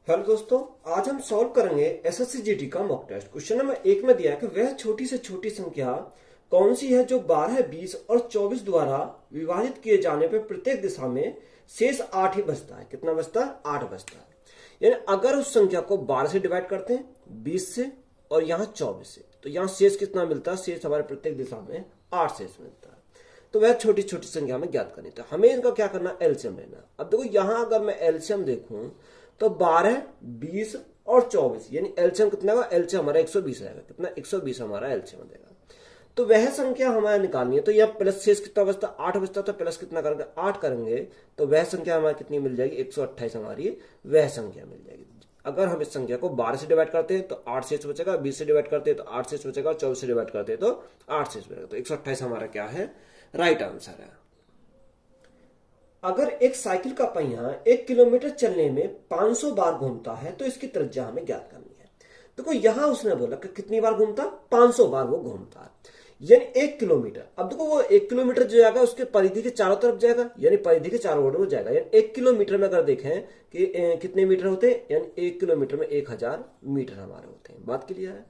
Hello दोस्तों, आज हम सॉल्व करेंगे एसएससी जीडी का मॉक टेस्ट। क्वेश्चन नंबर 1 में दिया है कि वह छोटी से छोटी संख्या कौन सी है जो 12, 20 और 24 द्वारा विभाजित किए जाने पर प्रत्येक दिशा में शेष 8 ही बचता है। कितना बचता है? 8 बचता है। यानी अगर उस संख्या को 12 से डिवाइड करते हैं, 20 से और यहाँ 24 से, तो यहाँ शेष कितना मिलता है? शेष हमारे प्रत्येक दिशा में 8 शेष मिलता है। तो वह छोटी छोटी संख्या हमें ज्ञात करनी, तो हमें इनका क्या करना? एलसीएम लेना। अब देखो यहाँ अगर मैं एलसीएम देखूं तो 12, 20 और 24, यानी एलसीएम कितना होगा? एलसीएम हमारा 120 आएगा। कितना? 120 हमारा एलसीएम देगा। तो वह संख्या हमें निकालनी है। तो यह प्लस शेष कितना बचता? 8 बचता। तो प्लस कितना करेंगे? 8 करेंगे तो वह संख्या हमारी कितनी मिल जाएगी? 128 हमारी वह संख्या मिल जाएगी। अगर हम इस संख्या को 12 से डिवाइड करते हैं तो 8 शेष बचेगा, 20 से डिवाइड करते हैं तो 8 शेष बचेगा, 24 से डिवाइड करते हैं तो 8 शेष बचेगा। तो 128 हमारा क्या है? राइट आंसर है। अगर एक साइकिल का पहिया 1 किलोमीटर चलने में 500 बार घूमता है तो इसकी त्रिज्या हमें ज्ञात करनी है। देखो यहां उसने बोला कि कितनी बार घूमता? 500 बार वो घूमता है, यानी 1 किलोमीटर। अब देखो वो 1 किलोमीटर जो जाएगा उसके परिधि के चारों तरफ जाएगा, यानी परिधि के चारों ओर जाएगा। यानी 1 किलोमीटर में अगर देखें कि कितने मीटर होते हैं, यानी 1 किलोमीटर में 1000 मीटर हमारे होते हैं। बात क्लियर है?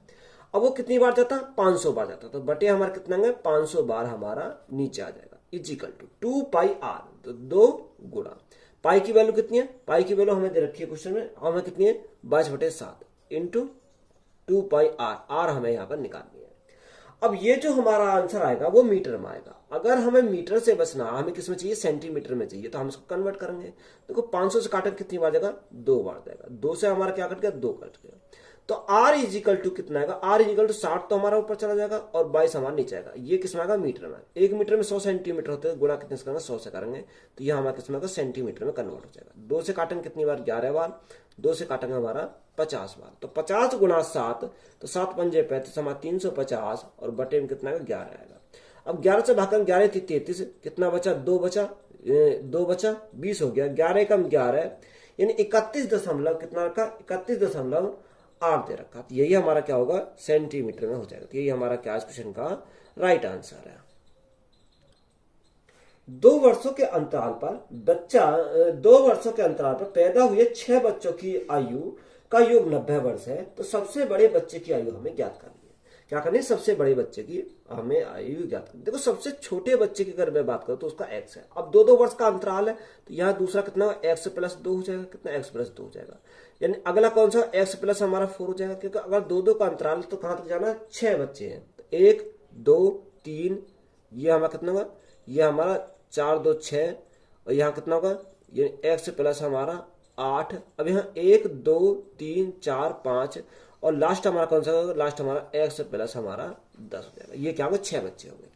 अब वो कितनी बार जाता? 500 बार जाता। तो बटे हमारा कितना है? 500 बार हमारा नीचे आ जाएगा। इजिकल टू 2 पाई आर, तो 2 गुणा पाई की वैल्यू कितनी है? पाई की वैल्यू हमें दे रखी है क्वेश्चन में, हमें कितनी है? 22/7 इंटू 2 पाई आर। आर हमें यहां पर निकालनी है। अब ये जो हमारा आंसर आएगा वो मीटर में आएगा। अगर हमें मीटर से बचना, हमें किस में चाहिए? सेंटीमीटर में चाहिए, तो हम इसको कन्वर्ट करेंगे। देखो 500 से काटकर कितनी बार जाएगा? 2 बार जाएगा। 2 से हमारा क्या कट गया? 2 कट गया। तो R इजिकल टू कितना आएगा? R इजिकल टू 60 तो हमारा ऊपर चला जाएगा और 22 हमारा नीचे आएगा। ये किसमें आएगा? मीटर में। 1 मीटर में 100 सेंटीमीटर होते हैं, गुणा कितने से करेंगे? 100 से करेंगे, तो ये हमारा किसमें आएगा? सेंटीमीटर में कन्वर्ट हो जाएगा। 2 से काटेंगे कितनी बार? 11 बार। 2 से काटेंगे हमारा 50 बार। तो 50 गुणा 7, तो 7 पंजे 35 हमारा 350 और बटे में कितना आएगा? 11 आएगा। अब 11 से भाग 11 थी 33, कितना बचा? 2 बचा, 2 बचा, 20 हो गया। 11 कम 11, यानी 31 दशमलव कितना रखा? 31.8 दे रखा। तो यही हमारा क्या होगा? सेंटीमीटर में हो जाएगा। तो यही हमारा क्या इस क्वेश्चन का राइट आंसर है। 2 वर्षों के अंतराल पर बच्चा 2 वर्षों के अंतराल पर पैदा हुए 6 बच्चों की आयु का योग 90 वर्ष है। तो सबसे बड़े बच्चे की आयु हमें ज्ञात करनी है। क्या करनी है? सबसे बड़े बच्चे की हमें आयु ज्ञात करनी है। देखो सबसे छोटे बच्चे की अगर मैं बात करूं तो उसका x है। अब 2-2 वर्ष का अंतराल है, तो यहाँ दूसरा कितना? x प्लस 2 हो जाएगा। कितना? x प्लस 2 हो जाएगा। यानी अगला कौन सा? x प्लस हमारा 4 हो जाएगा, क्योंकि अगर 2-2 का अंतराल तो कहां तक जाना है? 6 बच्चे हैं, तो 1, 2, 3, ये हमारा कितना होगा? ये हमारा 4, 2, 6, और यहाँ कितना होगा? ये x प्लस हमारा 8। अब यहाँ 1, 2, 3, 4, 5 और लास्ट हमारा कौन सा होगा? लास्ट हमारा x प्लस हमारा 10 हो जाएगा। ये क्या होगा? 6 बच्चे होंगे।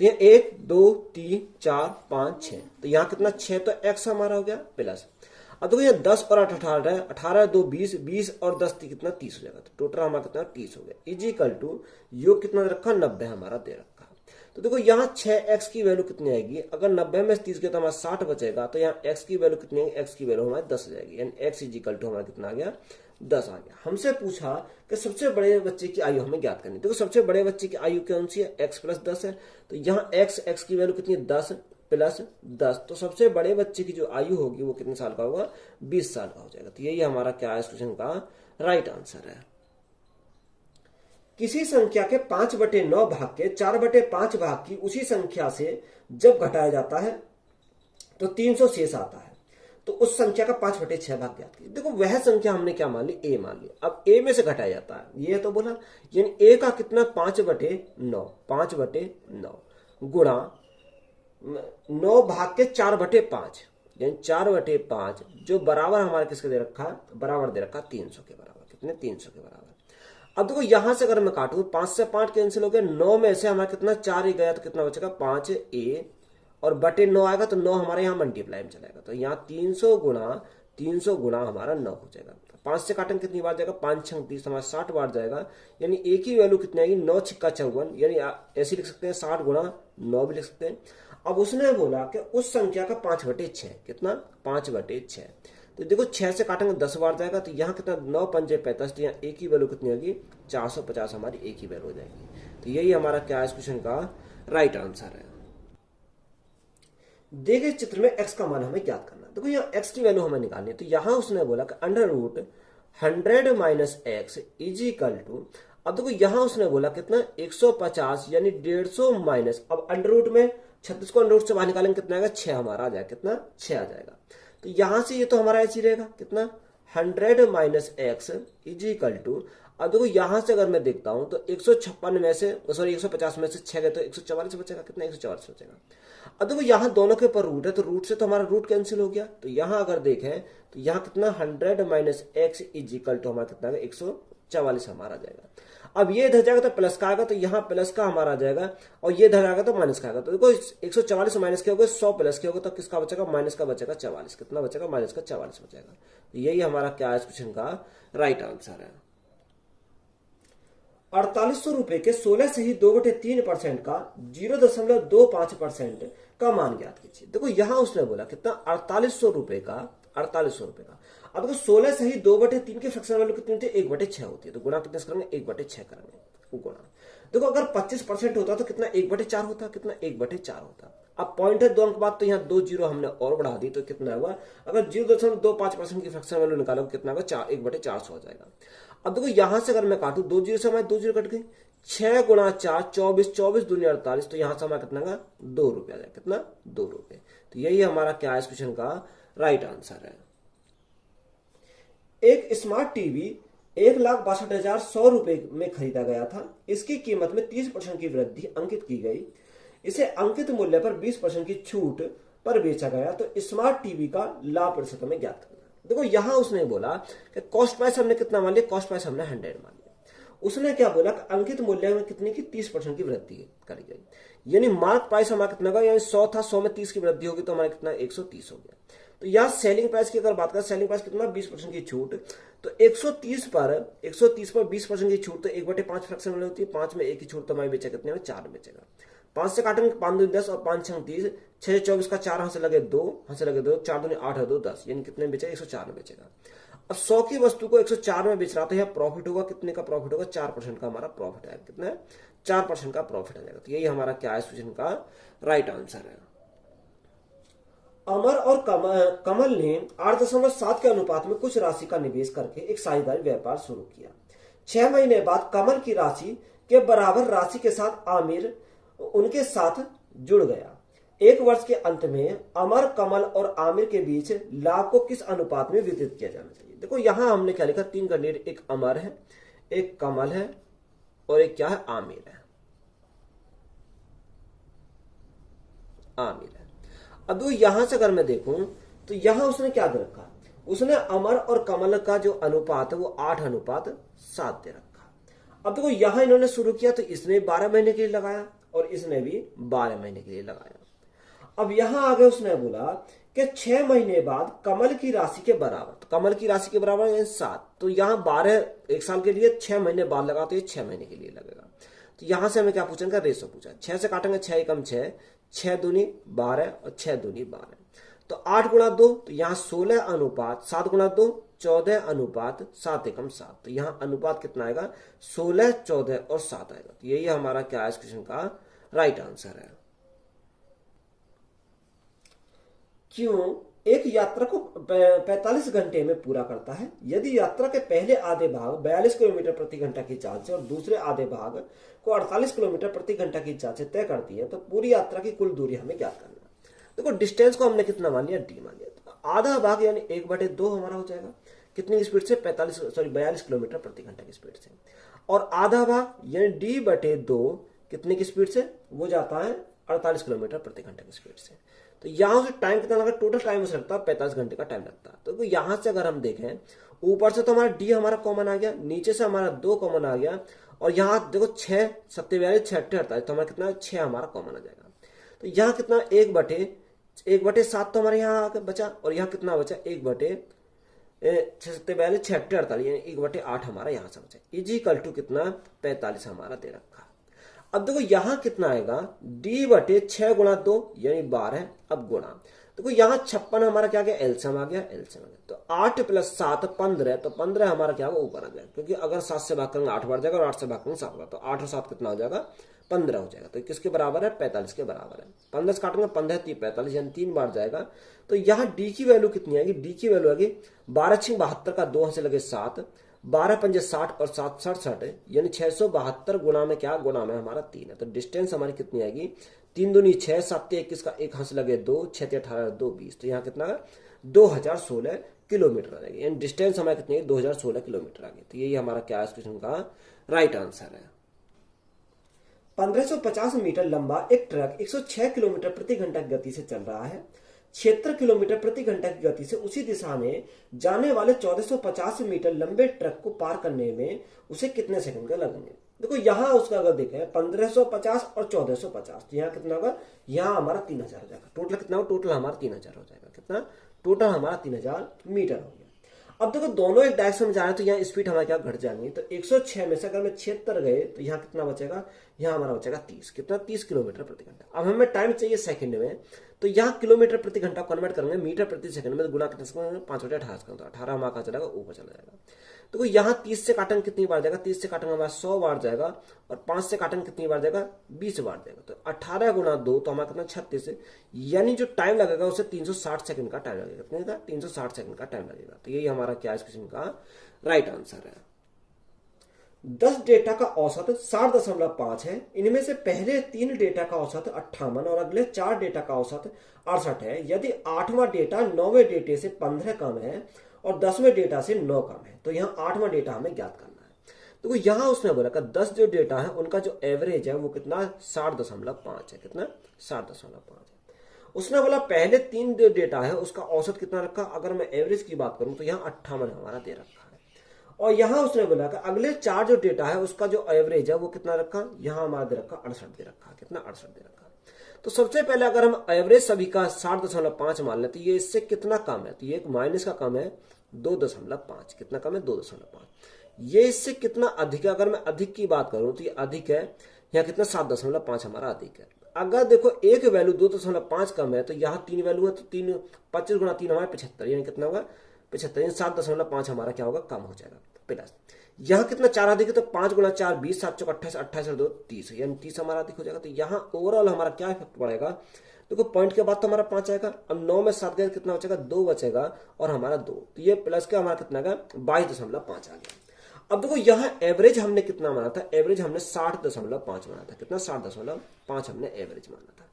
तो यहाँ 1, 2, 3, 4, 5, 6, तो यहाँ कितना? 6, तो x हमारा हो गया प्लस। अब देखो ये 10 और 8 18 है, 18 2 20, 20 और 10 कितना? 30 हो जाएगा। तो टोटल हमारा कितना? 30 हो गया। इजिकल टू योग कितना रखा? 90 हमारा दे रखा। तो देखो यहाँ 6x की वैल्यू कितनी आएगी? अगर 90 में 30 गया तो हमारा 60 बचेगा। तो यहाँ x की वैल्यू कितनी आएगी? x की वैल्यू हमारी 10 हो जाएगी। यानी x इजिकल टू हमारा कितना आ गया? 10 आ गया। हमसे पूछा कि सबसे बड़े बच्चे की आयु हमें ज्ञात करनी। देखो सबसे बड़े बच्चे की आयु कौन सी है? x प्लस 10 है। तो यहाँ x की वैल्यू कितनी है? 10 प्लस 10। तो सबसे बड़े बच्चे की जो आयु होगी वो कितने साल का होगा? 20 साल का हो जाएगा। तो यही हमारा क्या है इस क्वेश्चन का राइट आंसर है। किसी संख्या के 5/9 भाग के 4/5 भाग की उसी संख्या से जब घटाया जाता है तो 300 शेष आता है। तो उस संख्या का 5/6 भाग ज्ञात कीजिए। देखो वह संख्या हमने क्या मान ली? ए मान ली। अब ए में से घटाया जाता है, ये तो बोला, यानी ए का कितना? 5/9, 5/9 गुणा 9 भाग के 4/5, यानी 4/5, जो बराबर हमारे किसके दे रखा है? बराबर दे रखा 300 के बराबर। कितने? 300 के बराबर। अब देखो यहां से अगर मैं काटूं, 5 से 5 कैंसिल हो गया, 9 में से हमारा कितना? 4 ही गया, तो कितना बचेगा? 5a और बटे 9 आएगा, तो 9 हमारे यहाँ मल्टीप्लाई में चलेगा। तो यहाँ 300 गुणा हमारा 9 हो जाएगा। 5 से काटेंगे कितनी बार जाएगा? 5 6 30 हमारा 60 बार जाएगा। यानी ए की वैल्यू कितनी आएगी? 9 6 54, यानी ऐसे लिख सकते हैं 60 गुणा 9 भी लिख सकते हैं। अब उसने बोला कि उस संख्या का 5/6 कितना? 5/6। तो देखो 6 से काटेंगे 10 बार जाएगा, तो यहाँ कितना? 9 पंजे 45, तो यहाँ ए की वैल्यू कितनी होगी? 450 हमारी ए की वैल्यू हो जाएगी। तो यही हमारा क्या है इस क्वेश्चन का राइट आंसर है। दिए गए चित्र में x का मान हमें ज्ञात करना है। देखो यहाँ x की वैल्यू हमें निकालनी है। तो यहाँ उसने बोला कि under root 100 minus x is equal to, अब देखो यहां उसने बोला कितना 150 यानी 150 माइनस, अब अंडर रूट में 36 को अंडर रूट से बाहर निकालेंगे कितना आएगा 6 हमारा आ जाएगा, कितना 6 आ जाएगा। तो यहां से ये तो हमारा ऐसे ही रहेगा कितना 100 minus x is equal to, अब देखो यहां से अगर मैं देखता हूं तो 156 में से सॉरी 150 में से 6 गए तो 144 बचेगा, कितना 144 बचेगा। अब देखो यहां दोनों के ऊपर रूट है तो रूट से तो हमारा रूट कैंसिल हो गया, तो यहां अगर देखें तो यहां कितना 100 minus x is equal to हमारा कितना 144 हमारा आ जाएगा। अब ये इधर जाएगा तो प्लस का आएगा, तो यहाँ प्लस का हमारा आ जाएगा, और ये इधर आएगा तो माइनस का आएगा। तो देखो 144 माइनस के हो गए 100 प्लस के हो गए, तो किसका बचेगा माइनस का बचेगा 44, कितना बचेगा माइनस का 44 बचेगा। तो यही हमारा क्या है इस क्वेश्चन का राइट आंसर है। 4800 रुपए के 16 से ही 2/3% का 0.25% का मान ज्ञात कीजिए। देखो यहां उसने बोला कितना 4800 रुपए का, 4800 रुपए का। अब देखो 16 से ही 2/3 की फ्रैक्शन वैल्यू कितनी होती है 1/6 होती है, तो गुणा कितने करेंगे 1/6 करेंगे गुणा। देखो अगर 25% होता तो कितना 1/4 होता, कितना 1/4 होता। अब पॉइंट है 2 अंक बाद, तो यहाँ 2 जीरो हमने और बढ़ा दी, तो कितना हुआ अगर 0.25% की फ्रैक्शन वैल्यू निकालोगे कितना होगा 1/400 हो जाएगा। अब देखो यहां से अगर मैं काटू 2 जीरो से हमारे 2 जीरो कट गई, 6 गुणा 4 24, 24 दूनी 48, तो यहां से हमारा कितना का 2 रुपया आ जाएगा, कितना 2 रुपये। तो यही हमारा क्या है इस क्वेश्चन का राइट आंसर है। एक स्मार्ट टीवी 1,62,100 रुपए में खरीदा गया था। इसकी कीमत में 30% की वृद्धि अंकित की गई। इसे अंकित मूल्य पर 20% की छूट पर बेचा गया, तो स्मार्ट टीवी का लाभ प्रतिशत में ज्ञात करना। देखो यहां उसने बोला कि कॉस्ट प्राइस हमने कितना मान लिया, कॉस्ट प्राइस हमने 100 मान लिया। उसने क्या बोला कि अंकित मूल्य में कितने की 30% की वृद्धि करी गई, यानी मार्क प्राइस हमारा कितना का, यानी 100 था 100 में 30 की वृद्धि होगी तो हमारा कितना 130 हो गया। तो यहाँ सेलिंग प्राइस की अगर बात करें, सेलिंग प्राइस कितना 20% की छूट, तो 130 पर 20% की छूट, तो 1/5 फ्रैक्शन में होती है, 5 में 1 की छूट, तो हमारी बेचा कितने में 4 बेचेगा। 5 से काटेंगे 5 दूनी 10 और 5 6 30, 6 24 का 4 हाथ से लगे 2, हाथ से लगे 2, 4 दूनी 8 है 2 10, यानी कितने में बेचेगा 104 में बेचेगा। अब 100 की वस्तु को 104 में बेच रहा था, यहाँ प्रॉफिट होगा कितने का प्रॉफिट होगा 4% का हमारा प्रॉफिट है, कितना है 4% का प्रॉफिट आ जाएगा। तो यही हमारा क्या है क्वेश्चन का राइट आंसर है। अमर और कमल ने 8.7 के अनुपात में कुछ राशि का निवेश करके एक साझेदारी व्यापार शुरू किया। 6 महीने बाद कमल की राशि के बराबर राशि के साथ आमिर उनके साथ जुड़ गया। 1 वर्ष के अंत में अमर, कमल और आमिर के बीच लाभ को किस अनुपात में वितरित किया जाना चाहिए। देखो यहां हमने क्या लिखा, 3 कैंडिडेट, एक अमर है, एक कमल है और एक क्या है आमिर है, आमिर है। अब यहां से अगर मैं देखूं तो यहां उसने क्या दे रखा, उसने अमर और कमल का जो अनुपात है वो 8:7 दे रखा। अब देखो यहां इन्होंने शुरू किया तो इसने 12 महीने के लिए लगाया और इसने भी 12 महीने के लिए लगाया। अब यहां आगे उसने बोला कि 6 महीने बाद कमल की राशि के बराबर, तो कमल की राशि के बराबर 7, तो यहां 12 एक साल के लिए 6 महीने बाद लगा, तो ये 6 महीने के लिए लगेगा। तो यहां से हमें क्या पूछेंगे, रेशो पूछा। 6 से काटेंगे 6 एकम 6, 6 दूनी 12 और 6 दूनी 12, तो 8 गुणा 2, तो यहाँ 16 अनुपात 7 गुणा 2 14 अनुपात 7 एकम 7, तो यहाँ अनुपात कितना आएगा 16, 14 और 7 आएगा। तो यही हमारा क्या है इस क्वेश्चन का राइट आंसर है। क्यों एक यात्रा को 45 घंटे में पूरा करता है। यदि यात्रा के पहले आधे भाग 42 किलोमीटर प्रति घंटा की चाल से और दूसरे आधे भाग को 48 किलोमीटर प्रति घंटा की चाल से तय करती है, तो पूरी यात्रा की कुल दूरी हमें ज्ञात करना है। देखो डिस्टेंस को हमने कितना मान लिया, डी मान लिया, तो आधा भाग यानी 1/2 हमारा हो जाएगा कितनी स्पीड से 42 किलोमीटर प्रति घंटा की स्पीड से, और आधा भाग यानी D/2 कितने की स्पीड से, वो जाता है 48 किलोमीटर प्रति घंटा की स्पीड से। तो यहां से टाइम कितना लगा, टोटल टाइम उसे लगता है 45 घंटे का टाइम लगता है। तो यहां से अगर हम देखें ऊपर से तो हमारा डी हमारा कॉमन आ गया, नीचे से हमारा 2 कॉमन आ गया, और यहां देखो 6 7 6 48, तो हमारा कितना 6 हमारा कॉमन आ जाएगा। तो यहाँ कितना 1/7 तो हमारे यहाँ बचा, और यहाँ कितना बचा 1/6 7 6 48, यानी 1/8 हमारा यहाँ से बचा, इजिकल टू कितना 45 हमारा दे रखा। अब देखो यहां कितना आएगा D/6 गुणा 2 यानी 12, अब गुणा, देखो यहाँ 56 हमारा क्या गया, एलसीएम आ गया, एलसीएम आ गया। तो 8 + 7 15, तो 15 हमारा क्या होगा, ऊपर आ जाएगा, क्योंकि अगर 7 से भाग करेंगे 8 बार जाएगा और 8 से भाग करेंगे 7 बार, तो 8 और 7 कितना हो जाएगा, 15 हो जाएगा। तो किसके बराबर है, 45 के बराबर है। 15 से काटेंगे 15 3 45, यानी 3 बार जाएगा। तो यहाँ डी की वैल्यू कितनी आएगी, डी की वैल्यू आएगी 12 × 72 का 2 से लगे 7, 12 × 5 60 और 7 67, यानी 672 गुना में क्या, गुना में हमारा 3 है। तो डिस्टेंस हमारी कितनी आएगी, 3 दूनी 6, 7 21 का 1 हाथ से लगे 2, 6 18 2 20, तो यहाँ कितना है 2016 किलोमीटर आ जाएगी। यानी डिस्टेंस हमारा कितनी है, 2016 किलोमीटर आ गई। तो यही हमारा क्या इस क्वेश्चन का राइट आंसर है। 1550 मीटर लंबा एक ट्रक 106 किलोमीटर प्रति घंटा की गति से चल रहा है। 76 किलोमीटर प्रति घंटा की गति से उसी दिशा में जाने वाले 1450 मीटर लंबे ट्रक को पार करने में उसे कितने सेकंड का लगेंगे। देखो यहाँ उसका अगर देखें 1550 और 1450, तो यहाँ कितना होगा, यहाँ हमारा 3000 हो जाएगा। टोटल कितना हो, टोटल हमारा 3000 हो जाएगा। कितना, टोटल हमारा 3000 मीटर हो गया। अब देखो दोनों एक डायरेक्शन में जा रहे हैं, तो यहाँ स्पीड हमारे क्या घट जाएंगे। तो 106 में से अगर मैं 76 गए तो यहाँ कितना बचेगा, यहाँ हमारा बचेगा 30, कितना 30 किलोमीटर प्रति घंटा। अब हमें टाइम चाहिए सेकंड में, तो यहाँ किलोमीटर प्रति घंटा कन्वर्ट करेंगे मीटर प्रति सेकंड में, तो गुना कितने 5 बटे 18 का, तो 18 हमारा कहाँ चलेगा, ऊपर चला जाएगा। तो यहाँ 30 से काटेंगे कितनी बार जाएगा, 30 से काटेंगे हमारा 100 बार जाएगा, और 5 से काटेंगे कितनी बार जाएगा, 20 बार जाएगा। तो 18 × 2 तो हमारा कितना 36 है, यानी जो टाइम लगेगा उसे 360 सेकंड का टाइम लगेगा। कितने का, 360 सेकंड का टाइम लगेगा। तो यही हमारा क्या इस क्वेश्चन का राइट आंसर है। 10 डेटा का औसत 60.5 है। इनमें से पहले 3 डेटा का औसत 58 और अगले 4 डेटा का औसत 68 है। यदि 8वां डेटा 9वें डेटे से 15 कम है और 10वें डेटा से 9 कम है, तो यहाँ 8वां डेटा हमें ज्ञात करना है। तो यहाँ उसने बोला कि 10 जो डेटा है उनका जो एवरेज है वो कितना 60.5 है। कितना, 60.5 है। उसने बोला पहले 3 जो डेटा है उसका औसत कितना रखा, अगर मैं एवरेज की बात करूं तो यहाँ 58 हमारा दे रखा है। और यहाँ उसने बोला कि अगले 4 जो डेटा है उसका जो एवरेज है वो कितना रखा, यहाँ हमारा दे रखा 68 दे रखा। कितना, 68 दे रखा। तो सबसे पहले अगर हम एवरेज सभी का 60.5 मान लें, तो ये इससे कितना कम है, तो ये एक माइनस का कम है 2.5। कितना कम है, 2.5। ये इससे कितना अधिक है, अगर मैं अधिक की बात करूं तो ये अधिक है, यहाँ कितना 7.5 हमारा अधिक है। अगर देखो एक वैल्यू 2.5 कम है, तो यहाँ 3 वैल्यू है, तो 3 25 × 3 हमारा 75, यानी कितना होगा 75, यानी 7.5 हमारा क्या होगा, कम हो जाएगा। प्लस यहाँ कितना 4 अधिक है, तो 5 × 4 20, 7 चौक 28, 28 और 2 30, यानी 30 हमारा अधिक हो जाएगा। तो यहाँ ओवरऑल हमारा क्या इफेक्ट पड़ेगा, देखो पॉइंट के बाद तो हमारा 5 आएगा, अब 9 में 7 गए कितना बचेगा, 2 बचेगा, और हमारा 2, तो ये प्लस का हमारा कितना आएगा 22.5 आ गया। अब देखो यहाँ एवरेज हमने कितना माना था, एवरेज हमने 60.5 माना था। कितना, 60.5 हमने एवरेज माना था।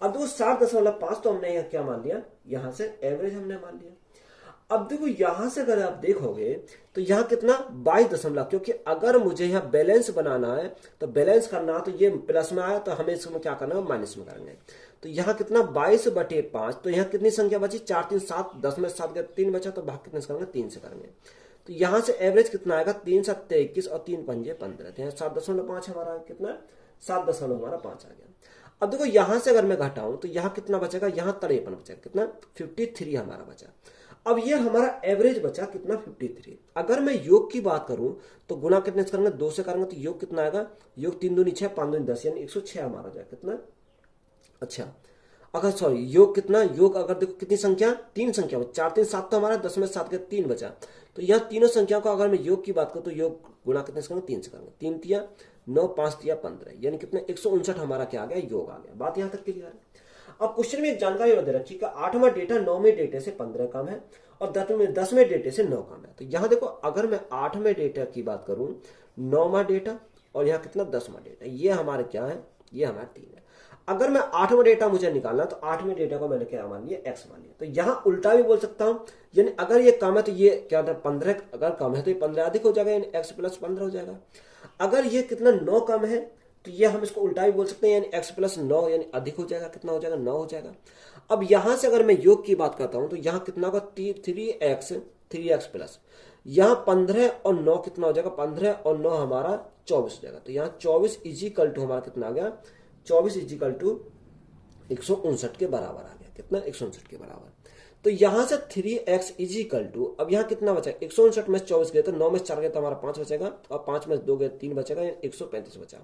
अब देखो 60.5 तो हमने यहाँ क्या मान लिया, यहाँ से एवरेज हमने मान लिया। अब देखो यहां से अगर आप देखोगे तो यहाँ कितना 22, क्योंकि अगर मुझे यहाँ बैलेंस बनाना है, तो बैलेंस करना है, तो ये प्लस में आया तो हमें इसमें क्या करना है, माइनस में करेंगे। तो यहाँ कितना 22/5, तो यहाँ कितनी संख्या बची, 4 3 7, 10 में 7 गया 3 बचा, तो भाग कितने से करेंगे, 3 से करेंगे। तो यहाँ से एवरेज कितना आएगा, 3 7 21 और 3 5 15, तो यहाँ 7.5 हमारा कितना 7.5 हमारा 5 आ गया। अब देखो यहां से अगर मैं घटाऊं तो यहाँ कितना बचेगा, यहाँ 53 बचेगा। कितना, 53 हमारा बचा। अब ये हमारा एवरेज बचा कितना 53। अगर मैं योग की बात करूं तो गुना कितने से करेंगे, 2 से करेंगे, तो योग कितना आएगा, योग 3 दूनी 6, 5 दूनी 10, यानी 106 हमारा जाएगा। कितना, अच्छा अगर सॉरी योग कितना, योग अगर देखो कितनी संख्या, 3 संख्या, 4 3 7 तो हमारा, 10 में 7 के 3 बचा। तो यहाँ तीनों संख्या को अगर मैं योग की बात करूं तो योग गुना कितने से करेंगे, 3 से करेंगे। 3 तिया 9, 5 तिया 15, यानी कितने 159 हमारा क्या आ गया, योग आ गया। बात यहाँ तक क्लियर है। अब क्वेश्चन में एक जानकारी और दे रखी है कि 8वां डेटा 9वें डेटे से 15 कम है और 10वें डेटे से 9 कम है। तो यहाँ देखो अगर मैं 8वें डेटा की बात करूं, 9वां डेटा और यहाँ कितना 10वां डेटा, ये हमारे क्या है, ये हमारा 3 है। अगर मैं 8वां डेटा मुझे निकालना तो 8वें डेटा को मैंने क्या मान लिया, x मान लिया। तो यहाँ उल्टा भी बोल सकता हूं, यानी अगर ये कम है तो ये क्या होता है 15, अगर कम है तो ये 15 अधिक हो जाएगा, यानी x + 15 हो जाएगा। अगर ये कितना 9 कम है तो ये हम इसको उल्टा भी बोल सकते हैं, यानी x + 9 यानी अधिक हो जाएगा। कितना हो जाएगा, 9 हो जाएगा। अब यहां से अगर मैं योग की बात करता हूं तो यहाँ कितना होगा 3x प्लस यहाँ 15 और 9 कितना हो जाएगा, 15 और 9 हमारा 24 हो जाएगा। तो यहाँ 24 = हमारा कितना आ गया, 24 = 159 के बराबर आ गया। कितना, 159 के बराबर। तो यहां से 3x = अब यहाँ कितना बचा, 159 में 24 गए तो 9 में 4 गए तो हमारा 5 बचेगा, और 5 में 2 गए 3 बचेगा, 135 बचा।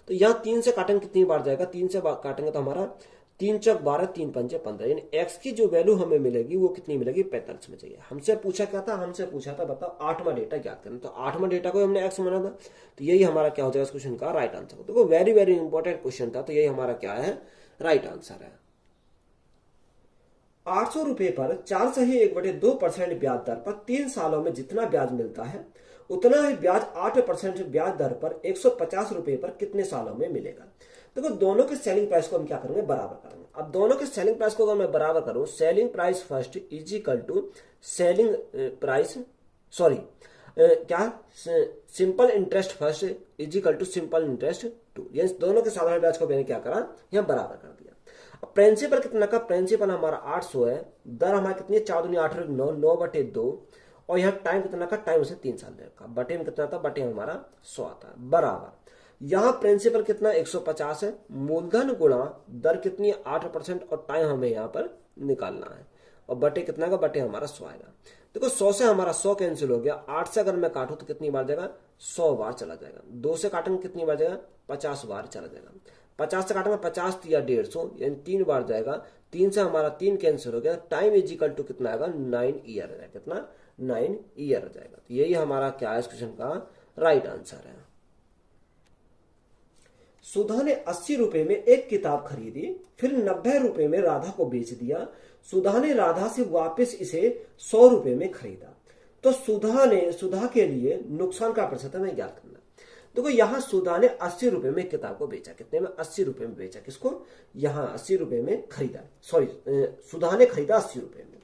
तो यहाँ 3 से काटेंगे कितनी बार जाएगा, 3 से काटेंगे तो हमारा 3 चौक 12, 3 पंचे 15, यानी एक्स की जो वैल्यू हमें मिलेगी वो कितनी मिलेगी, 45 में चाहिए। हमसे पूछा क्या था, हमसे पूछा था बताओ 8वां डेटा ज्ञात करना, तो 8वां डेटा को हमने एक्स माना था, तो यही हमारा क्या हो जाएगा इस क्वेश्चन का राइट आंसर। तो वेरी वेरी इंपॉर्टेंट क्वेश्चन था, तो यही हमारा क्या है, राइट आंसर है। 800 रुपए पर 4.1/2% ब्याज दर पर 3 सालों में जितना ब्याज मिलता है उतना ही ब्याज 8% ब्याज दर पर 150 रुपए पर कितने सालों में मिलेगा। देखो दोनों के सेलिंग प्राइस को हम क्या करेंगे, बराबर करेंगे। अब दोनों के सेलिंग प्राइस को अगर मैं बराबर करूं, selling price first is equal to selling price, sorry क्या, simple interest first is equal to simple interest two, यानी दोनों के साधारण ब्याज को मैंने क्या करा, यहां बराबर कर दिया। अब प्रिंसिपल कितना का, प्रिंसिपल हमारा 800 है, दर हमारा कितनी है 4 दूनी 8 9, 9/2, और यहाँ टाइम कितना का, टाइम उसे 3 साल का, बटे में कितना था, बटे में हमारा 100 आता है, बराबर। यहाँ प्रिंसिपल कितना 150 है, मूलधन गुणा दर कितनी है 8% और टाइम हमें यहाँ पर निकालना है, और बटे कितना का, बटे हमारा 100 आएगा। देखो 100 से हमारा 100 कैंसिल हो गया, 8 से अगर मैं काटूं तो कितनी बार जाएगा, 100 बार चला जाएगा। 2 से काटेंगे कितनी बार जाएगा, 50 बार चला जाएगा। 50 से काटेंगे 50 या 150, यानी 3 बार जाएगा। 3 से हमारा 3 कैंसिल हो गया, टाइम इज इक्वल टू कितना आएगा, 9 ईयर आ जाएगा, कितना 9 ईयर आ जाएगा। तो यही हमारा क्या है इस क्वेश्चन का राइट आंसर है। सुधा ने 80 रुपए में एक किताब खरीदी, फिर 90 रुपए में राधा को बेच दिया। सुधा ने राधा से वापस इसे 100 रुपए में खरीदा, तो सुधा के लिए नुकसान का प्रतिशत हमें ज्ञात करना। देखो यहां सुधा ने 80 रुपए में किताब को बेचा, कितने में, 80 रुपए में बेचा, किसको, यहां 80 रुपए में खरीदा, सॉरी सुधा ने खरीदा 80 रुपए में,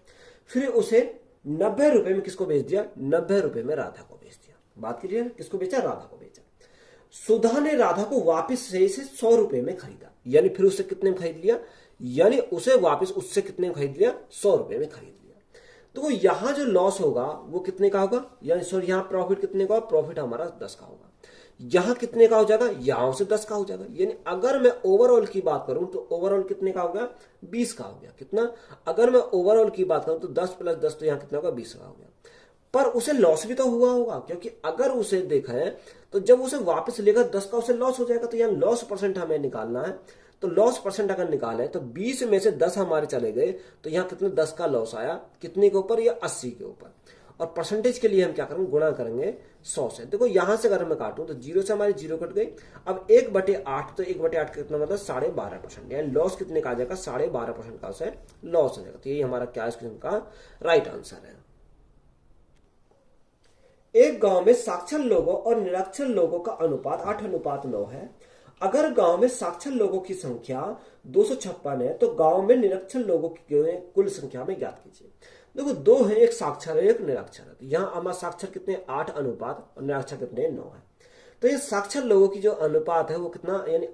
फिर उसे 90 रुपए में किसको बेच दिया, 90 रुपए में राधा को बेच दिया। बात कीजिए किसको बेचा, राधा को बेचा। सुधा ने राधा को वापस से इसे 100 रुपए में खरीदा, यानी फिर उससे कितने में खरीद लिया, यानी उसे वापस उससे कितने में खरीद लिया, 100 रुपए में खरीद लिया। तो यहां जो लॉस होगा वो कितने का होगा, यानी सॉरी यहां प्रॉफिट कितने का, प्रॉफिट हमारा 10 का होगा। यहां कितने का हो जाएगा, यहां से 10 का हो जाएगा। यानी अगर मैं ओवरऑल की बात करूं तो ओवरऑल कितने का हो गया, 20 का हो गया, कितना, अगर मैं ओवरऑल की बात करूं तो 10 + 10 तो यहां कितना होगा, 20 का हो गया। पर उसे लॉस भी तो हुआ होगा, क्योंकि अगर उसे देखा है तो जब उसे वापस लेगा 10 का उसे लॉस हो जाएगा। तो यहाँ लॉस परसेंट हमें निकालना है, तो लॉस परसेंट अगर निकाले तो 20 में से 10 हमारे चले गए, तो यहाँ कितने 10 का लॉस आया, कितने के ऊपर, या 80 के ऊपर। और परसेंटेज के लिए हम क्या करेंगे, गुणा करेंगे 100 से। देखो यहां से अगर मैं काटूं तो 0 से हमारी 0 कट गई। अब 1/8, तो 1/8 कितना मतलब 12.5%, यानी लॉस कितने का आ जाएगा, 12.5% का उसे लॉस हो जाएगा। तो यही हमारा क्या इस क्वेश्चन का राइट आंसर है। एक गांव में साक्षर लोगों और निरक्षर लोगों का अनुपात 8:9 है। अगर गांव में साक्षर लोगों की संख्या 256 है तो गांव में निरक्षर लोगों की कुल संख्या में ज्ञात कीजिए। देखो 2 है, एक साक्षर है एक निरक्षर है। तो यहाँ हमारा साक्षर कितने 8 अनुपात और निरक्षर कितने 9 है। तो ये साक्षर लोगों की जो अनुपात है वो कितना, यानी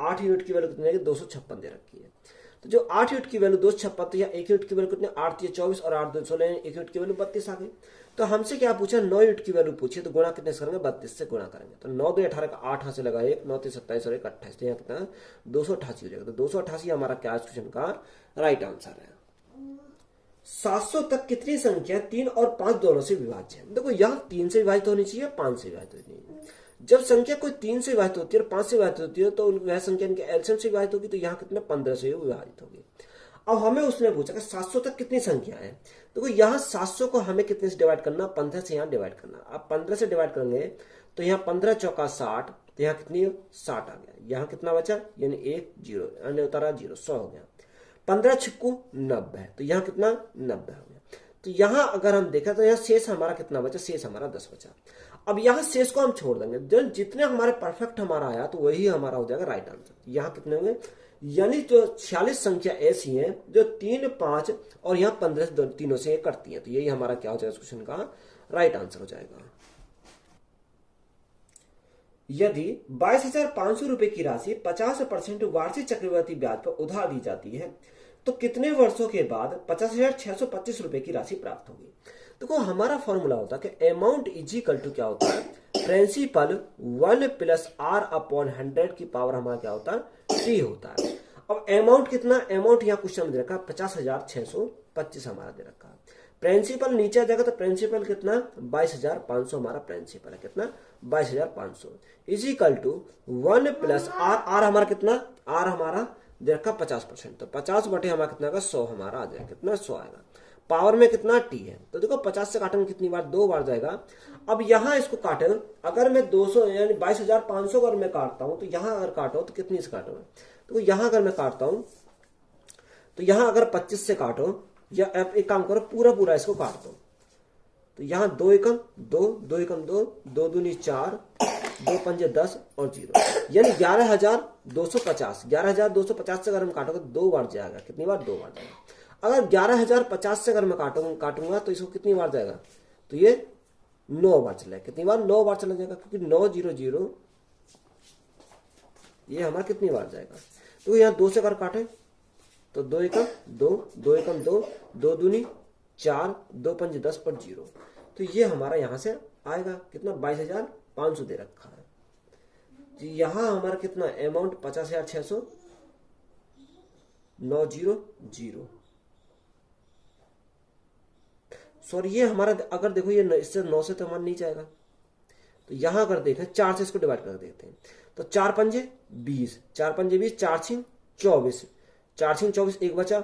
8 यूनिट की वैल्यू कितने है, 256 दे रखी है। तो जो 8 यूनिट की वैल्यू 256, तो यहाँ 1 यूनिट की वैल्यू कितने, 8 × 24 और 8 × 2 16, 1 यूनिट की वैल्यू 32 आ गई। तो हमसे क्या पूछा, 9 यूनिट की वैल्यू पूछी, तो गुणा कितने से करेंगे, 32 से गुणा करेंगे। तो 9 2 18 का 8 से लगा 1, 9 3 27 और 1 28, तो यहाँ कितना 288 हो जाएगा। तो 288 हमारा क्या क्वेश्चन का राइट आंसर है। 700 तक कितनी संख्या 3 और 5 दोनों से विभाज्य है। देखो यहाँ 3 से विभाजित होनी चाहिए, 5 से विभाजित होनी चाहिए। जब संख्या कोई 3 से विभाजित होती है और 5 से विभाजित होती है तो वह संख्या इनके एलसीएम से विभाजित होगी, तो यहाँ कितने 15 से विभाजित होगी। अब हमें उसने पूछा कि 700 तक कितनी संख्या है। देखो यहाँ 700 को हमें कितने से डिवाइड करना, 15 से यहाँ डिवाइड करना। अब 15 से डिवाइड करेंगे तो यहाँ 15 चौका 60, तो यहाँ कितनी 60 आ गया। यहाँ कितना बचा, यानी 1 0, यानी उतारा 0, 100 हो गया। 15 छिक्कू 90, तो यहाँ कितना 90 हो गया। तो यहाँ अगर हम देखा तो यहाँ शेष हमारा कितना बचा, शेष हमारा 10 बचा। अब यहाँ शेष को हम छोड़ देंगे, जितने हमारे परफेक्ट हमारा आया तो वही हमारा हो जाएगा राइट आंसर। यहाँ कितने होंगे, यानी जो 46 संख्या ऐसी है जो 3 5 और यहाँ 15 तीनों से कटती है। तो यही हमारा क्या हो जाएगा क्वेश्चन का राइट आंसर हो जाएगा। यदि 22,500 रुपए की राशि 50% वार्षिक चक्रवृद्धि ब्याज पर उधार दी जाती है तो कितने वर्षों के बाद 50,625 रुपए की राशि प्राप्त होगी। देखो हमारा फॉर्मूला होता है कि अमाउंट इज इक्वल टू क्या होता है, प्रिंसिपल 1 + R/100 की पावर हमारा क्या होता है, T होता है। अब अमाउंट कितना, अमाउंट यहाँ क्वेश्चन में दे रखा है 50,625 हमारा दे रखा है। प्रिंसिपल नीचे आ जाएगा तो प्रिंसिपल कितना 22,500 हमारा प्रिंसिपल है, कितना 22,500 is equal to 1 + R। R हमारा कितना, R हमारा दे रखा 50%, तो 50 बटे हमारा कितना का 100 हमारा आ जाएगा, कितना 100 आएगा। पावर में कितना टी है, तो देखो 50 से काटेंगे कितनी बार, 2 बार जाएगा। अब यहां इसको काटे, अगर मैं 200 यानी 22,500 अगर मैं काटता हूं, तो यहां अगर काटो तो कितनी से काटो, तो यहां अगर मैं काटता हूं तो यहां अगर 25 से काटो, या एक काम करो पूरा पूरा इसको काट दो, तो यहां 2 एकम 2, 2 एकम 2, 2 दूनी 4, 2 पंजे 10 और 0, यानी 11,250। 11,250 से अगर हम काटोगे 2 बार जाएगा, कितनी बार, 2 बार जाएगा। अगर 11,050 से अगर मैं काटूंगा तो इसको कितनी बार जाएगा, तो ये 9 बार चला, कितनी बार, 9 बार चला जाएगा, क्योंकि 900 ये हमारा कितनी बार जाएगा। तो यहाँ 2 से अगर काटे तो 2 एकम 2, 2 एकम 2, 2 दूनी 4, 2 पंजे 10 पर 0, तो ये हमारा यहां से आएगा कितना, 22,500 दे रखा है। तो यहां हमारा कितना अमाउंट 50,600, 900। सॉरी, ये हमारा अगर देखो ये इससे 9 से तो हमारा नीचे आएगा, तो यहां अगर देखें 4 से इसको डिवाइड कर देते हैं, तो 4 पंजे 20, 4 पंजे 20, 4 छिंग 24, 4 छिंग 24, एक बचा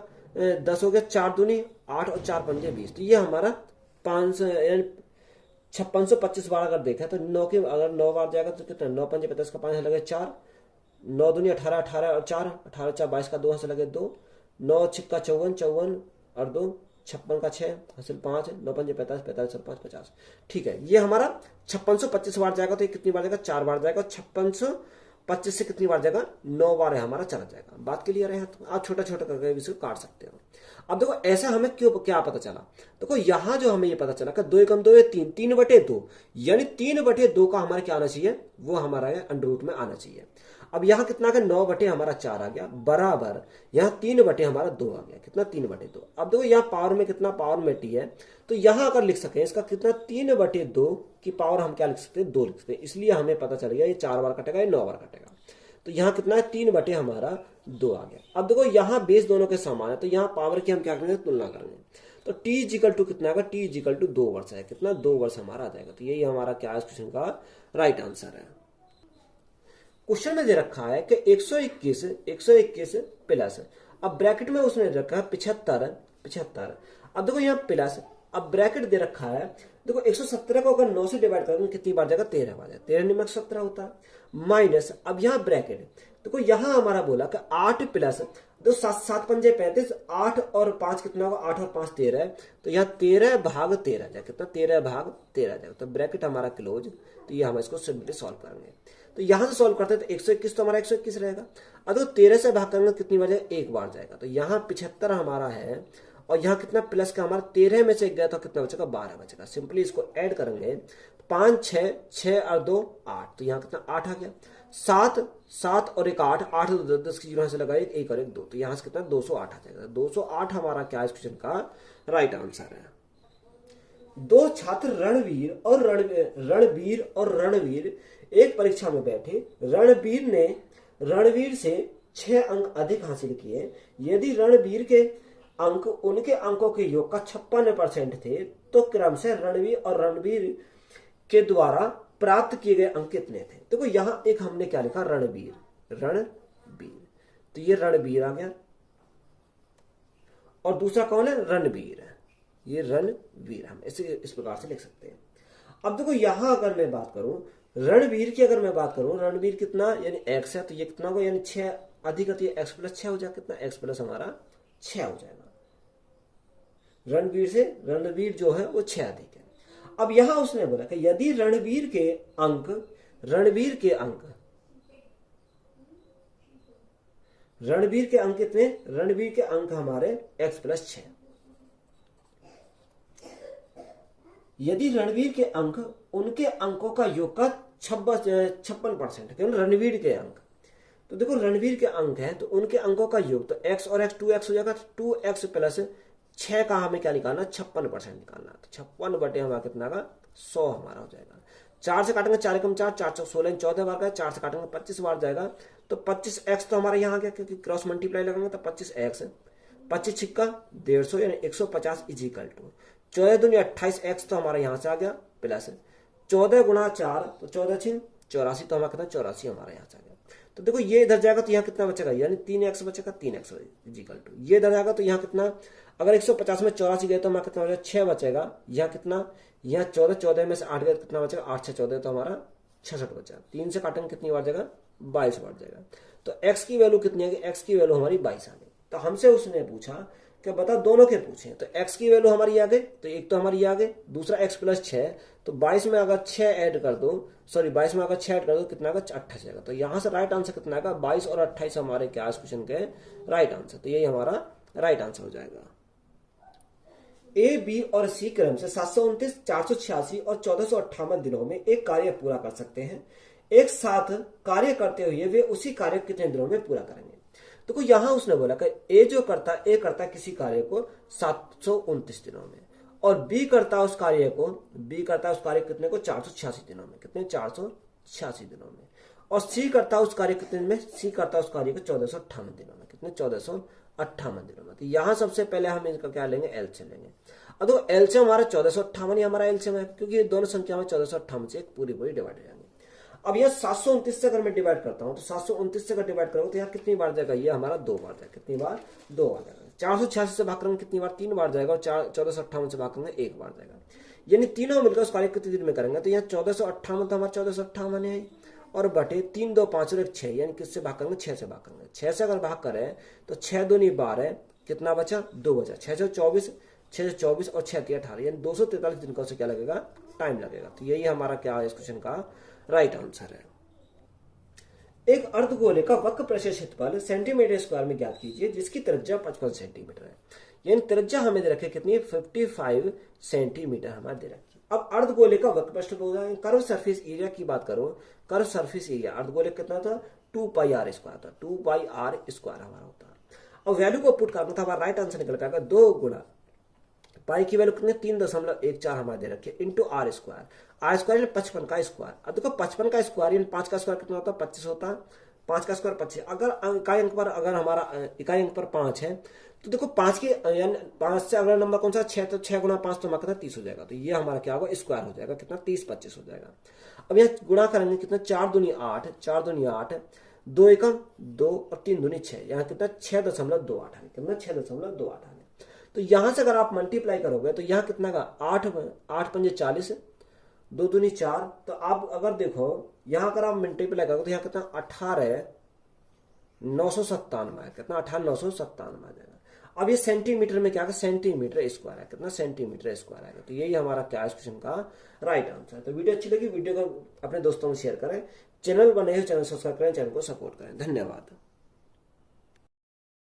10 हो गया, 4 दूनी 8 और 4 पंजे 20, तो ये हमारा 500 यानी 5625 बार अगर देखा तो 9 के अगर 9 बार जाएगा तो कितना, 9 पंजे 50 का 5 लगे 4, 9 दूनी 18, 18 और 4, 18 4 22 का 2 से लगे 2, 9 छिक्का 54, 54 और 2 56 का 6 हासिल 5, 9 पंजे 45, 45 और 5 50। ठीक है, ये हमारा 5625 बार जाएगा, तो ये कितनी बार जाएगा, 4 बार जाएगा। 5625 से कितनी बार जाएगा, 9 बार है हमारा चला जाएगा। बात क्लियर है, तो आप छोटा छोटा करके इसको काट सकते हो। अब देखो ऐसा हमें क्यों क्या पता चला, देखो यहां जो हमें ये पता चला कि 2 एकम 2 3, 3/2, यानी 3/2 का हमारा क्या आना चाहिए, वो हमारा अंडर रूट में आना चाहिए। अब यहां कितना का 9 बटे हमारा 4 आ गया, बराबर यहां 3 बटे हमारा 2 आ गया, कितना 3/2। अब देखो यहाँ पावर में कितना, पावर में टी है, तो यहां अगर लिख सके इसका कितना 3/2 की पावर हम क्या लिख सकते हैं, 2 लिख सकते हैं। इसलिए हमें पता चल गया ये 4 बार कटेगा, ये 9 बार कटेगा, तो यहाँ कितना है 3 बटे हमारा 2 आ गया। अब देखो यहाँ बेस दोनों के समान है, तो यहाँ पावर की हम क्या करेंगे, तुलना करेंगे, तो t इजिकल टू कितना आएगा, t इजिकल टू 2 वर्ष है, कितना 2 वर्ष हमारा आ जाएगा। तो यही हमारा क्या है क्वेश्चन का राइट आंसर है। क्वेश्चन में दे रखा है कि 121 प्लस, अब ब्रैकेट में उसने रखा है 75। अब देखो यहाँ प्लस, अब ब्रैकेट दे रखा है, देखो 117 को अगर 9 से डिवाइड करेंगे कितनी बार जाएगा, 13 बार जाएगा, 13 निमक 17 होता है, माइनस अब यहाँ ब्रैकेट, देखो यहाँ हमारा बोला कि 8 प्लस, तो 7 पंजे 35, 8 और 5 कितना होगा, 8 और 5 13 है, तो यहाँ 13 भाग 13 जाएगा, कितना 13 भाग 13 जाएगा, तो ब्रैकेट हमारा क्लोज। तो ये हम इसको सिंपली सॉल्व करेंगे, तो यहां से सॉल्व करते हैं तो 121 तो हमारा 121 रहेगा। अब तो 13 से भाग करेंगे कितनी बार जाएगा, 1 बार जाएगा, तो यहाँ 75 हमारा है, और यहाँ कितना प्लस का हमारा 13 में से 1 गया तो कितना बचेगा, 12 बचेगा। सिंपली इसको ऐड करेंगे, 5 6 6 और 2 8, तो यहाँ कितना 8 आ गया, 7 और 1 8, 8 तो 10 की 0 से लगाए 1 और 1 2, तो यहाँ से कितना 208 आ जाएगा। 208 हमारा क्या इस क्वेश्चन का राइट आंसर है। 2 छात्र रणवीर और रणवीर एक परीक्षा में बैठे। रणवीर से 6 अंक अधिक हासिल किए। यदि रणवीर के अंक उनके अंकों के योग का 56% थे, तो क्रमशः रणवीर के द्वारा प्राप्त किए गए अंक कितने थे। देखो यहां एक हमने क्या लिखा, रणवीर, तो ये रणवीर आ गया, और दूसरा कौन है, रणवीर है, ये रणवीर, हम इसे इस प्रकार से लिख सकते हैं। अब देखो यहां अगर मैं बात करूं रणवीर की, अगर मैं बात करूं रणवीर कितना यानी x है, तो ये कितना होगा, यानी 6 अधिक है, तो ये x प्लस 6 हो जाएगा, कितना x प्लस हमारा 6 हो जाएगा। रणवीर जो है वो 6 अधिक है। अब यहां उसने बोला कि यदि रणवीर के अंक कितने, रणवीर के अंक हमारे x प्लस 6, यदि रणवीर के अंक उनके अंकों का योग का 56% क्यों, रणवीर के अंक, तो देखो रणवीर के अंक हैं तो उनके अंकों का योग, तो x और x 2x हो जाएगा, 2x प्लस 6 का हमें क्या निकालना, 56% निकालना, तो 56 बटे हमारा कितना का 100 हमारा हो जाएगा। 4 से काटेंगे 4 एकम 4, 4 16 14 बार का, 4 से काटेंगे 25 बार जाएगा, तो 25x तो हमारा यहाँ आ गया, क्योंकि क्रॉस मल्टीप्लाई लगाएंगे तो 25x, 25 छिक्का 150 यानी 150 इजिकल टू 14 दूनी 28x, तो हमारा यहाँ से आ गया प्लस 14 गुणा 4, तो 14 छिंग 84, तो हमारा कितना 84 हमारा यहाँ से आ गया। तो देखो ये इधर जाएगा तो यहाँ कितना बचेगा, यानी 3x बचेगा, 3x इजिकल टू ये इधर जाएगा तो यहाँ कितना, अगर 150 में 84 गए तो हमारा कितना बचेगा, 6 बचेगा। यहाँ कितना, यहाँ 14, 14 में से 8 गए तो कितना बचेगा, 8 6 14 तो हमारा 66 बचा। 3 से काटेंगे कितनी बार जाएगा, 22 बार जाएगा। तो x की वैल्यू कितनी है, x की वैल्यू हमारी 22 आ गई। तो हमसे उसने पूछा कि बता, दोनों के पूछे, तो x की वैल्यू हमारी आ गई, तो एक तो हमारी आ गई, दूसरा x प्लस 6, तो 22 में अगर 6 ऐड कर दो, सॉरी 22 में अगर 6 ऐड कर दो कितना आएगा, 28 आएगा। तो यहां से राइट आंसर कितना आएगा, 22 और 28 हमारे क्या इस क्वेश्चन के राइट आंसर। तो यही हमारा राइट आंसर हो जाएगा। ए, बी और सी क्रम से 729, 486 और 1458 दिनों में एक कार्य पूरा कर सकते हैं। एक साथ कार्य करते हुए वे उसी कार्य को कितने दिनों में पूरा करेंगे। देखो यहां उसने बोला कि ए करता है किसी कार्य को 729 दिनों में, और बी करता है उस कार्य को कितने को, 486 दिनों में। कितने, 486 दिनों में। और सी करता है उस कार्य कितने में, सी करता है उस कार्य को 1458 दिनों में। कितने, 1458 दिनों में। तो यहां सबसे पहले हम इनका क्या लेंगे, एलसीएम लेंगे। अब तो एलसीएम हमारा 1458 ही हमारा एलसीएम है, क्योंकि ये दोनों संख्या में 1458 से एक पूरी डिवाइड हो जाएंगे। अब यह 729 से अगर मैं डिवाइड करता हूं तो 729 से अगर डिवाइड करूंगा तो यहाँ कितनी बार जाएगा, ये हमारा 2 बार जाएगा। कितनी बार, 2 बार जाएगा। 486 से भाग करेंगे कितनी बार, 3 बार जाएगा। और 1458 से भाग करेंगे 1 बार जाएगा। यानी तीनों मिलकर उस कार्य कितने दिन में करेंगे, तो यहाँ 1458 तो हमारा 1458 है, और बटे 3 2 5 और 1 6, यानी किससे भाग करेंगे, 6 से भाग करेंगे। 6 से अगर भाग करें तो 6 दूनी 12, कितना बचा, 2 बचा। 6 से 24, 6 से 24 और 6 के 18, यानी 243 दिन का उसे क्या लगेगा, टाइम लगेगा। तो यही हमारा क्या है इस क्वेश्चन का राइट आंसर है। एक अर्धगोले का वक्र प्रशस्त क्षेत्रफल सेंटीमीटर स्क्वायर में ज्ञात कीजिए जिसकी त्रिज्या 55 सेंटीमीटर है। यानी त्रिज्या हमें दे रखे कितनी, 55 सेंटीमीटर हमें दे रखी। अब अर्धगोले का वक्र प्रस्थ होगा, कर्व सरफेस एरिया की बात करो, कर्व सरफेस एरिया अर्धगोले कितना था, 2πr स्क्वायर था, 2πr स्क्वायर हमारा होता है। अब वैल्यू को पुट करना था, हमारा राइट आंसर निकल पाएगा 2 गुणा पाई की वैल्यू कितने, 3.14 हमारे दे रखी है, into r square. R square 55 का स्क्वायर। अब देखो 55 का स्क्वायर यानी 5 का स्क्वायर कितना होता है, 25 होता है। 5 का स्क्वायर 25। अगर इकाई अंक पर, अगर हमारा इकाई अंक पर 5 है तो देखो 5 की यानी 5 से अगला नंबर कौन सा, 6, तो 6 गुणा 5 तो हमारा कितना, 30 हो जाएगा। तो ये हमारा क्या होगा, स्क्वायर हो जाएगा, कितना, 30 25 हो जाएगा। अब यहाँ गुणा करेंगे कितना, 4 दूनी 8, 4 दूनी 8, 2 एकम 2 और 3 दूनी 6, यहाँ कितना 6.28 है, कितना 6.28 है। तो यहां से अगर आप मल्टीप्लाई करोगे तो यहाँ कितना का, 8 पंजे 40, 2 दूनी 4। तो आप अगर देखो यहां अगर आप मल्टीप्लाई करोगे तो यहाँ कितना, 18,997 है। कितना, 18,997 आ जाएगा। अब ये सेंटीमीटर में क्या है, सेंटीमीटर स्क्वायर है। कितना, सेंटीमीटर स्क्वायर आएगा। तो यही हमारा क्या है इस क्वेश्चन का राइट आंसर है। तो वीडियो अच्छी लगी, वीडियो को अपने दोस्तों में शेयर करें। चैनल बने हो, चैनल सब्सक्राइब करें, चैनल को सपोर्ट करें। धन्यवाद।